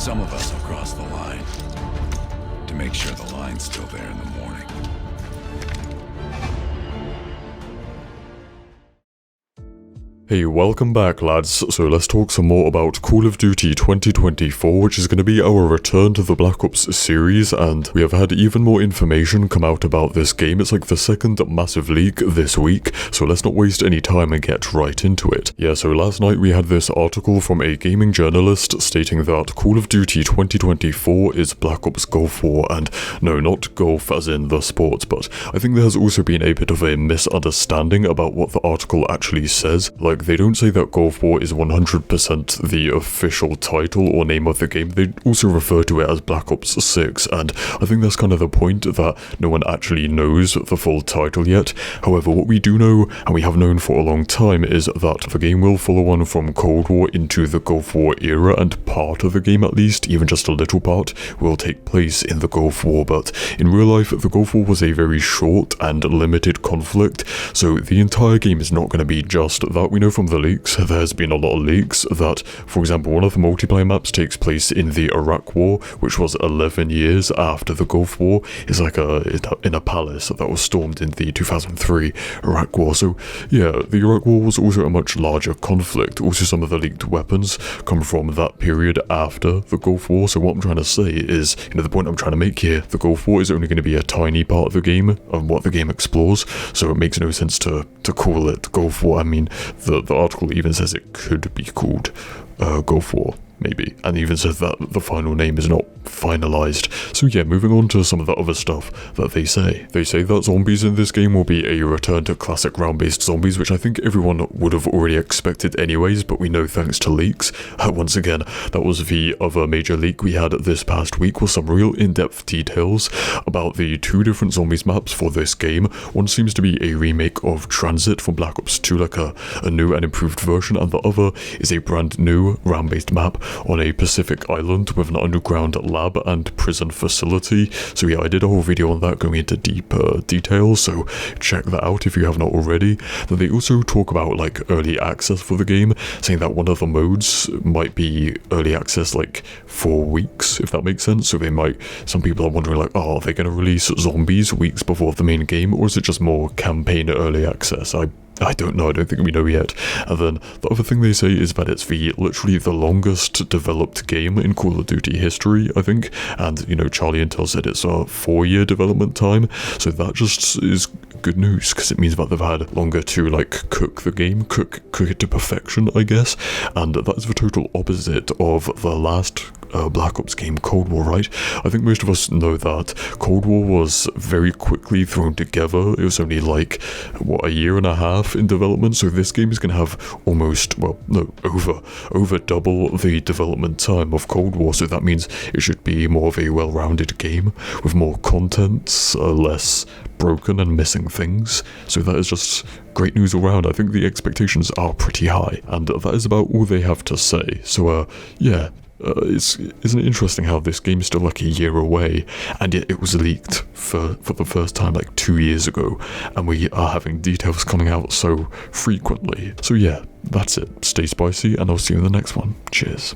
Some of us have crossed the line to make sure the line's still there in the morning. Hey, welcome back lads. So let's talk some more about Call of Duty 2024, which is going to be our return to the Black Ops series, and we have had even more information come out about this game. It's like the second massive leak this week, so let's not waste any time and get right into it. Yeah, so last night we had this article from a gaming journalist stating that Call of Duty 2024 is Black Ops Gulf War, and no, not golf as in the sport, but I think there has also been a bit of a misunderstanding about what the article actually says. Like, they don't say that Gulf War is 100% the official title or name of the game. They also refer to it as Black Ops 6, and I think that's kind of the point, that no one actually knows the full title yet. However, what we do know, and we have known for a long time, is that the game will follow on from Cold War into the Gulf War era, and part of the game at least, even just a little part, will take place in the Gulf War. But in real life, the Gulf War was a very short and limited conflict, so the entire game is not going to be just that. We know from the leaks, there's been a lot of leaks, that, for example, one of the multiplayer maps takes place in the Iraq War, which was 11 years after the Gulf War. It's like in a palace that was stormed in the 2003 Iraq War. So yeah, the Iraq War was also a much larger conflict. Also, some of the leaked weapons come from that period after the Gulf War. So what I'm trying to say is, the point I'm trying to make here, the Gulf War is only going to be a tiny part of the game, of what the game explores, so it makes no sense to call it Gulf War. I mean, the article even says it could be called Gulf War, maybe, and even says that the final name is not finalized. So yeah, moving on to some of the other stuff that they say. They say that zombies in this game will be a return to classic round-based zombies, which I think everyone would have already expected anyways, but we know thanks to leaks. Once again, that was the other major leak we had this past week, was some real in-depth details about the two different zombies maps for this game. One seems to be a remake of Transit from Black Ops 2, like a new and improved version, and the other is a brand new round-based map on a Pacific island with an underground lab and prison facility. So yeah, I did a whole video on that going into deeper details, so check that out if you have not already. Then they also talk about like early access for the game, saying that one of the modes might be early access like for weeks, if that makes sense. So some people are wondering like, oh, are they going to release zombies weeks before the main game, or is it just more campaign early access? I don't know, I don't think we know yet. And then the other thing they say is that it's literally the longest developed game in Call of Duty history, I think. And, Charlie Intel said it's a 4-year development time, so that just is good news, because it means that they've had longer to cook the game, cook it to perfection, I guess. And that is the total opposite of the last Black Ops game, Cold War, right? I think most of us know that Cold War was very quickly thrown together. It was only a year and a half in development, so this game is going to have almost, over double the development time of Cold War, so that means it should be more of a well-rounded game with more content, less broken and missing things. So that is just great news all around. I think the expectations are pretty high, and that is about all they have to say. So yeah, isn't it interesting how this game is still like a year away, and yet it was leaked for the first time 2 years ago, and we are having details coming out so frequently. So yeah, that's it. Stay spicy, and I'll see you in the next one. Cheers.